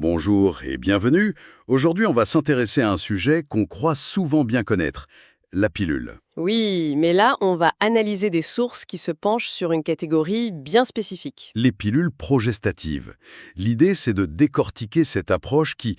Bonjour et bienvenue. Aujourd'hui, on va s'intéresser à un sujet qu'on croit souvent bien connaître, la pilule. Oui, mais là, on va analyser des sources qui se penchent sur une catégorie bien spécifique. Les pilules progestatives. L'idée, c'est de décortiquer cette approche qui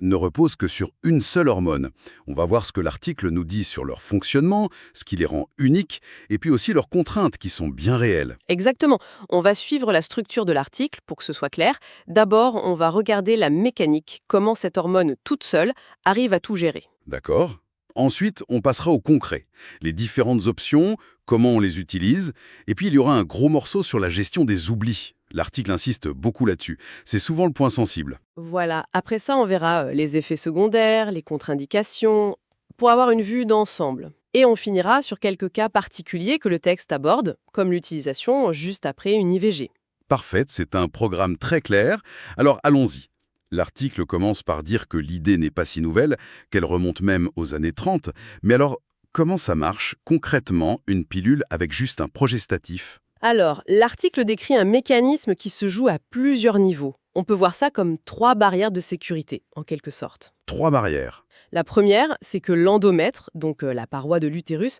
ne repose que sur une seule hormone. On va voir ce que l'article nous dit sur leur fonctionnement, ce qui les rend uniques, et puis aussi leurs contraintes qui sont bien réelles. Exactement. On va suivre la structure de l'article pour que ce soit clair. D'abord, on va regarder la mécanique, comment cette hormone toute seule arrive à tout gérer. D'accord? Ensuite, on passera au concret. Les différentes options, comment on les utilise, et puis il y aura un gros morceau sur la gestion des oublis. L'article insiste beaucoup là-dessus. C'est souvent le point sensible. Voilà. Après ça, on verra les effets secondaires, les contre-indications, pour avoir une vue d'ensemble. Et on finira sur quelques cas particuliers que le texte aborde, comme l'utilisation juste après une IVG. Parfait, c'est un programme très clair. Alors allons-y. L'article commence par dire que l'idée n'est pas si nouvelle, qu'elle remonte même aux années 30. Mais alors, comment ça marche concrètement une pilule avec juste un progestatif? Alors, l'article décrit un mécanisme qui se joue à plusieurs niveaux. On peut voir ça comme trois barrières de sécurité, en quelque sorte. Trois barrières. La première, c'est que l'endomètre, donc la paroi de l'utérus,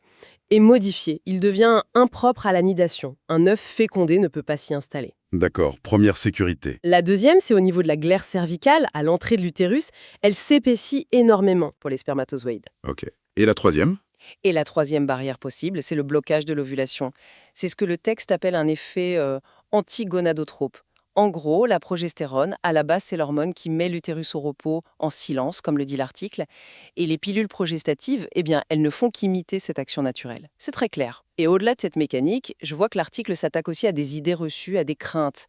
est modifié. Il devient impropre à la nidation. Un œuf fécondé ne peut pas s'y installer. D'accord, première sécurité. La deuxième, c'est au niveau de la glaire cervicale, à l'entrée de l'utérus. Elle s'épaissit énormément pour les spermatozoïdes. Ok. Et la troisième? Et la troisième barrière possible, c'est le blocage de l'ovulation. C'est ce que le texte appelle un effet antigonadotrope. En gros, la progestérone, à la base, c'est l'hormone qui met l'utérus au repos en silence, comme le dit l'article. Et les pilules progestatives, eh bien, elles ne font qu'imiter cette action naturelle. C'est très clair. Et au-delà de cette mécanique, je vois que l'article s'attaque aussi à des idées reçues, à des craintes.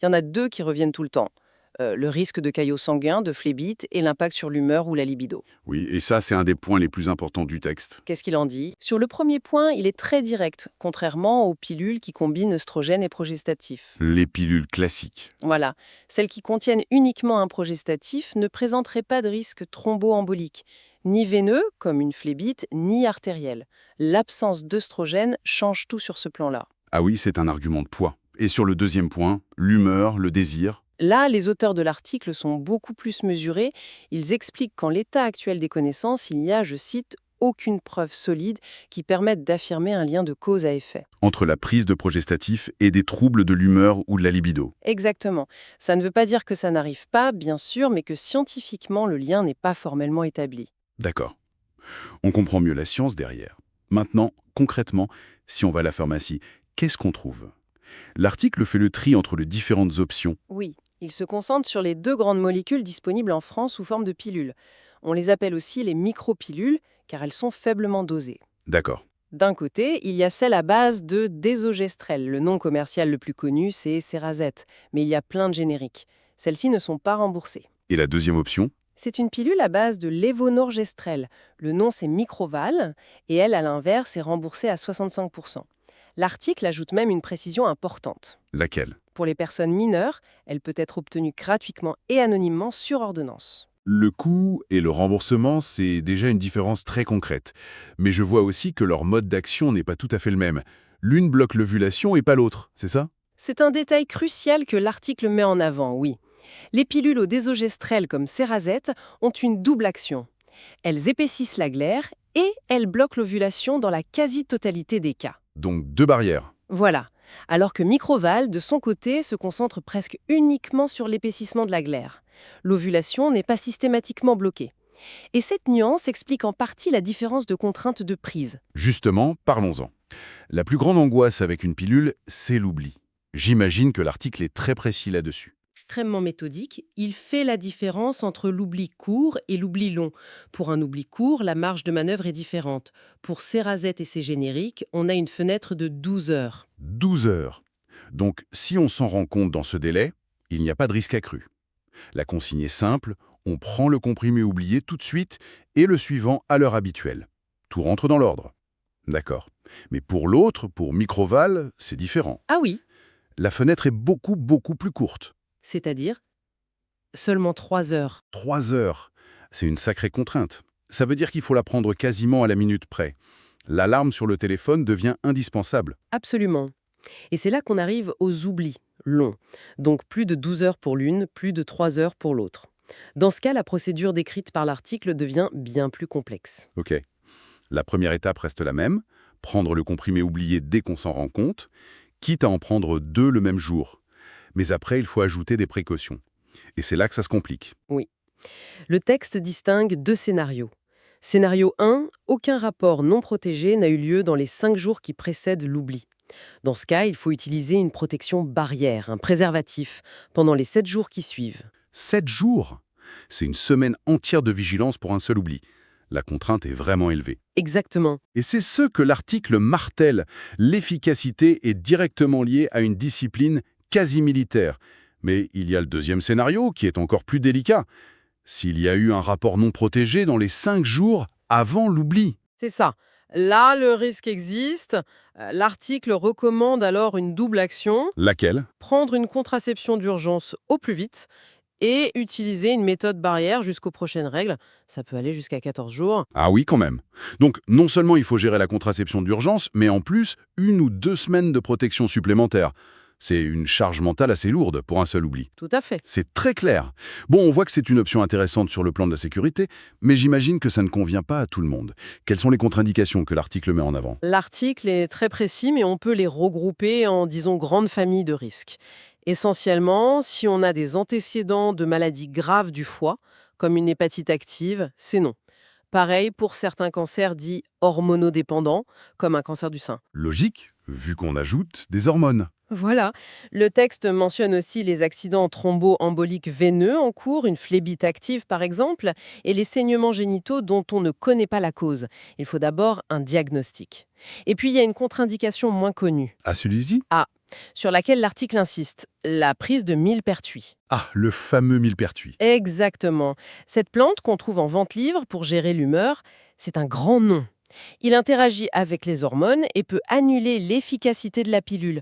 Il y en a deux qui reviennent tout le temps. Le risque de caillots sanguins, de phlébite et l'impact sur l'humeur ou la libido. Oui, et ça, c'est un des points les plus importants du texte. Qu'est-ce qu'il en dit? Sur le premier point, il est très direct, contrairement aux pilules qui combinent œstrogène et progestatif. Les pilules classiques. Voilà, celles qui contiennent uniquement un progestatif ne présenteraient pas de risque thromboembolique, ni veineux, comme une phlébite, ni artériel. L'absence d'œstrogène change tout sur ce plan-là. Ah oui, c'est un argument de poids. Et sur le deuxième point, l'humeur, le désir. Là, les auteurs de l'article sont beaucoup plus mesurés. Ils expliquent qu'en l'état actuel des connaissances, il n'y a, je cite, aucune preuve solide qui permette d'affirmer un lien de cause à effet. Entre la prise de progestatif et des troubles de l'humeur ou de la libido. Exactement. Ça ne veut pas dire que ça n'arrive pas, bien sûr, mais que scientifiquement, le lien n'est pas formellement établi. D'accord. On comprend mieux la science derrière. Maintenant, concrètement, si on va à la pharmacie, qu'est-ce qu'on trouve? L'article fait le tri entre les différentes options. Oui, il se concentre sur les deux grandes molécules disponibles en France sous forme de pilules. On les appelle aussi les micropilules, car elles sont faiblement dosées. D'accord. D'un côté, il y a celle à base de désogestrel. Le nom commercial le plus connu, c'est Cerazette, mais il y a plein de génériques. Celles-ci ne sont pas remboursées. Et la deuxième option? C'est une pilule à base de lévonorgestrel. Le nom, c'est Microval, et elle, à l'inverse, est remboursée à 65%. L'article ajoute même une précision importante. Laquelle? Pour les personnes mineures, elle peut être obtenue gratuitement et anonymement sur ordonnance. Le coût et le remboursement, c'est déjà une différence très concrète. Mais je vois aussi que leur mode d'action n'est pas tout à fait le même. L'une bloque l'ovulation et pas l'autre, c'est ça? C'est un détail crucial que l'article met en avant, oui. Les pilules au désogestrel comme Cerazette ont une double action. Elles épaississent la glaire et elles bloquent l'ovulation dans la quasi-totalité des cas. Donc deux barrières. Voilà. Alors que Microval, de son côté, se concentre presque uniquement sur l'épaississement de la glaire. L'ovulation n'est pas systématiquement bloquée. Et cette nuance explique en partie la différence de contrainte de prise. Justement, parlons-en. La plus grande angoisse avec une pilule, c'est l'oubli. J'imagine que l'article est très précis là-dessus. Extrêmement méthodique, il fait la différence entre l'oubli court et l'oubli long. Pour un oubli court, la marge de manœuvre est différente. Pour Cerazette et ses génériques, on a une fenêtre de 12 heures. 12 heures. Donc, si on s'en rend compte dans ce délai, il n'y a pas de risque accru. La consigne est simple, on prend le comprimé oublié tout de suite et le suivant à l'heure habituelle. Tout rentre dans l'ordre. D'accord. Mais pour l'autre, pour Microval, c'est différent. Ah oui, La fenêtre est beaucoup plus courte. c'est-à-dire seulement 3 heures. 3 heures. C'est une sacrée contrainte. Ça veut dire qu'il faut la prendre quasiment à la minute près. L'alarme sur le téléphone devient indispensable. Absolument. Et c'est là qu'on arrive aux oublis. long. Donc plus de 12 heures pour l'une, plus de 3 heures pour l'autre. Dans ce cas, la procédure décrite par l'article devient bien plus complexe. Ok. La première étape reste la même, prendre le comprimé oublié dès qu'on s'en rend compte, quitte à en prendre 2 le même jour. Mais après, il faut ajouter des précautions. Et c'est là que ça se complique. Oui. Le texte distingue 2 scénarios. Scénario 1, aucun rapport non protégé n'a eu lieu dans les 5 jours qui précèdent l'oubli. Dans ce cas, il faut utiliser une protection barrière, un préservatif, pendant les 7 jours qui suivent. 7 jours! C'est une semaine entière de vigilance pour un seul oubli. La contrainte est vraiment élevée. Exactement. Et c'est ce que l'article martèle. L'efficacité est directement liée à une discipline quasi militaire. Mais il y a le deuxième scénario qui est encore plus délicat. S'il y a eu un rapport non protégé dans les 5 jours avant l'oubli. C'est ça. Là, le risque existe. L'article recommande alors une double action. Laquelle? Prendre une contraception d'urgence au plus vite et utiliser une méthode barrière jusqu'aux prochaines règles. Ça peut aller jusqu'à 14 jours. Ah oui, quand même. Donc, non seulement il faut gérer la contraception d'urgence, mais en plus, 1 ou 2 semaines de protection supplémentaire. C'est une charge mentale assez lourde pour un seul oubli. Tout à fait. C'est très clair. Bon, on voit que c'est une option intéressante sur le plan de la sécurité, mais j'imagine que ça ne convient pas à tout le monde. Quelles sont les contre-indications que l'article met en avant? L'article est très précis, mais on peut les regrouper en, disons, grandes familles de risques. Essentiellement, si on a des antécédents de maladies graves du foie, comme une hépatite active, c'est non. Pareil pour certains cancers dits hormonodépendants, comme un cancer du sein. Logique, vu qu'on ajoute des hormones. Voilà. Le texte mentionne aussi les accidents thromboemboliques veineux en cours, une phlébite active par exemple, et les saignements génitaux dont on ne connaît pas la cause. Il faut d'abord un diagnostic. Et puis il y a une contre-indication moins connue, Ah, celui-ci? sur laquelle l'article insiste, la prise de millepertuis. Ah, le fameux millepertuis. Exactement. Cette plante qu'on trouve en vente libre pour gérer l'humeur, c'est un grand nom. Il interagit avec les hormones et peut annuler l'efficacité de la pilule.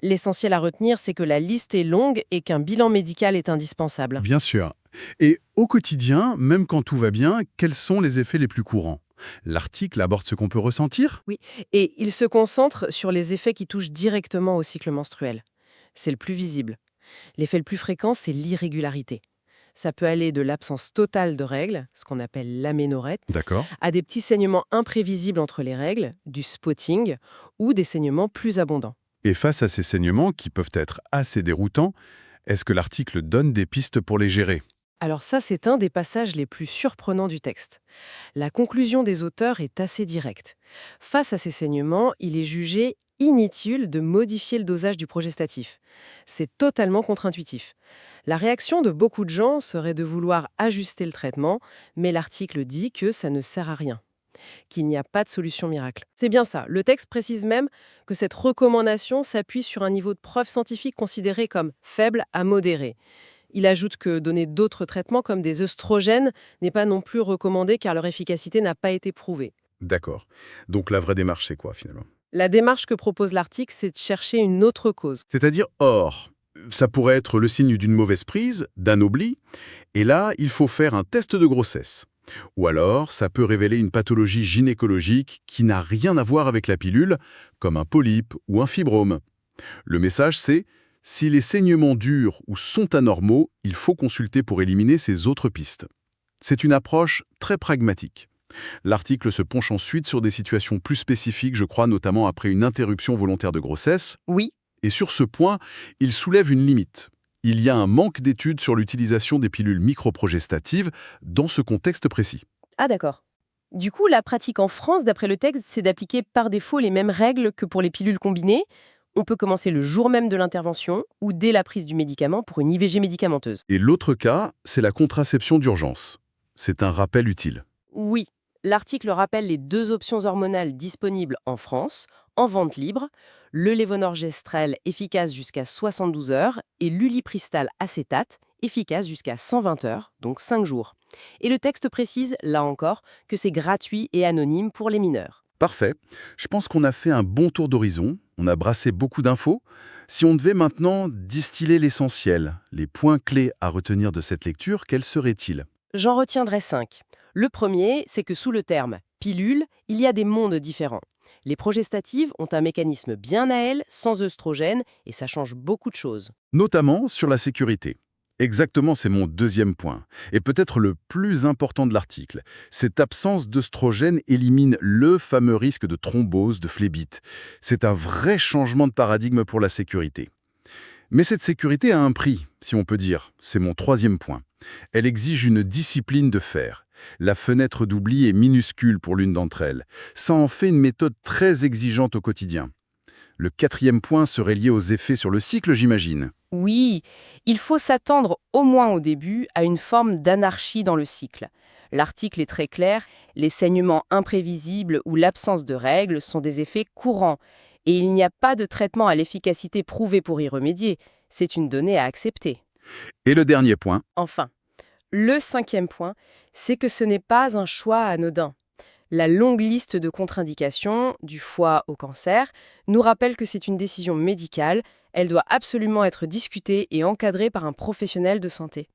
L'essentiel à retenir, c'est que la liste est longue et qu'un bilan médical est indispensable. Bien sûr. Et au quotidien, même quand tout va bien, quels sont les effets les plus courants? L'article aborde ce qu'on peut ressentir? Et il se concentre sur les effets qui touchent directement au cycle menstruel. C'est le plus visible. L'effet le plus fréquent, c'est l'irrégularité. Ça peut aller de l'absence totale de règles, ce qu'on appelle l'aménorrhée, D'accord. à des petits saignements imprévisibles entre les règles, du spotting, ou des saignements plus abondants. Et face à ces saignements qui peuvent être assez déroutants, est-ce que l'article donne des pistes pour les gérer? Alors ça, c'est un des passages les plus surprenants du texte. La conclusion des auteurs est assez directe. Face à ces saignements, il est jugé inutile de modifier le dosage du progestatif. C'est totalement contre-intuitif. La réaction de beaucoup de gens serait de vouloir ajuster le traitement, mais l'article dit que ça ne sert à rien, qu'il n'y a pas de solution miracle. C'est bien ça. Le texte précise même que cette recommandation s'appuie sur un niveau de preuve scientifique considéré comme faible à modéré. Il ajoute que donner d'autres traitements comme des œstrogènes n'est pas non plus recommandé car leur efficacité n'a pas été prouvée. D'accord. Donc la vraie démarche, c'est quoi finalement? La démarche que propose l'article, c'est de chercher une autre cause. C'est-à-dire, ça pourrait être le signe d'une mauvaise prise, d'un oubli, et là, il faut faire un test de grossesse. Ou alors, ça peut révéler une pathologie gynécologique qui n'a rien à voir avec la pilule, comme un polype ou un fibrome. Le message, c'est « si les saignements durent ou sont anormaux, il faut consulter pour éliminer ces autres pistes ». C'est une approche très pragmatique. L'article se penche ensuite sur des situations plus spécifiques, je crois, notamment après une interruption volontaire de grossesse. Oui, Et sur ce point, il soulève une limite. Il y a un manque d'études sur l'utilisation des pilules microprogestatives dans ce contexte précis. ah d'accord. Du coup, la pratique en France, d'après le texte, c'est d'appliquer par défaut les mêmes règles que pour les pilules combinées. On peut commencer le jour même de l'intervention ou dès la prise du médicament pour une IVG médicamenteuse. Et l'autre cas, c'est la contraception d'urgence. C'est un rappel utile. Oui, l'article rappelle les 2 options hormonales disponibles en France, en vente libre, le lévonorgestrel efficace jusqu'à 72 heures et l'ulipristal acétate efficace jusqu'à 120 heures, donc 5 jours. Et le texte précise, là encore, que c'est gratuit et anonyme pour les mineurs. Parfait. Je pense qu'on a fait un bon tour d'horizon. On a brassé beaucoup d'infos. Si on devait maintenant distiller l'essentiel, les points clés à retenir de cette lecture, quels seraient-ils? J'en retiendrai 5. Le premier, c'est que sous le terme « pilule », il y a des mondes différents. Les progestatives ont un mécanisme bien à elles, sans œstrogènes, et ça change beaucoup de choses. Notamment sur la sécurité. Exactement, c'est mon deuxième point, et peut-être le plus important de l'article. Cette absence d'œstrogène élimine le fameux risque de thrombose, de phlébite. C'est un vrai changement de paradigme pour la sécurité. Mais cette sécurité a un prix, si on peut dire. C'est mon troisième point. Elle exige une discipline de fer. La fenêtre d'oubli est minuscule pour l'une d'entre elles. Ça en fait une méthode très exigeante au quotidien. Le quatrième point serait lié aux effets sur le cycle, j'imagine. Oui, il faut s'attendre au moins au début à une forme d'anarchie dans le cycle. L'article est très clair, les saignements imprévisibles ou l'absence de règles sont des effets courants, et il n'y a pas de traitement à l'efficacité prouvée pour y remédier. C'est une donnée à accepter. Et le dernier point, Enfin, le cinquième point, c'est que ce n'est pas un choix anodin. La longue liste de contre-indications, du foie au cancer, nous rappelle que c'est une décision médicale, elle doit absolument être discutée et encadrée par un professionnel de santé.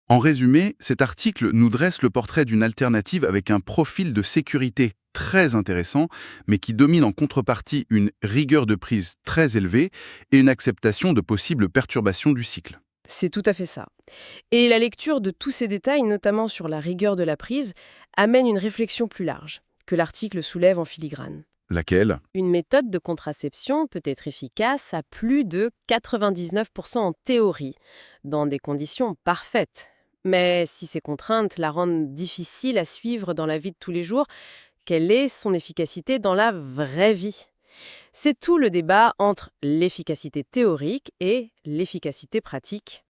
en résumé, cet article nous dresse le portrait d'une alternative avec un profil de sécurité très intéressant, mais qui domine en contrepartie une rigueur de prise très élevée et une acceptation de possibles perturbations du cycle. C'est tout à fait ça. Et la lecture de tous ces détails, notamment sur la rigueur de la prise, amène une réflexion plus large, que l'article soulève en filigrane. Laquelle? Une méthode de contraception peut être efficace à plus de 99% en théorie, dans des conditions parfaites. Mais si ces contraintes la rendent difficile à suivre dans la vie de tous les jours, quelle est son efficacité dans la vraie vie? C'est tout le débat entre l'efficacité théorique et l'efficacité pratique.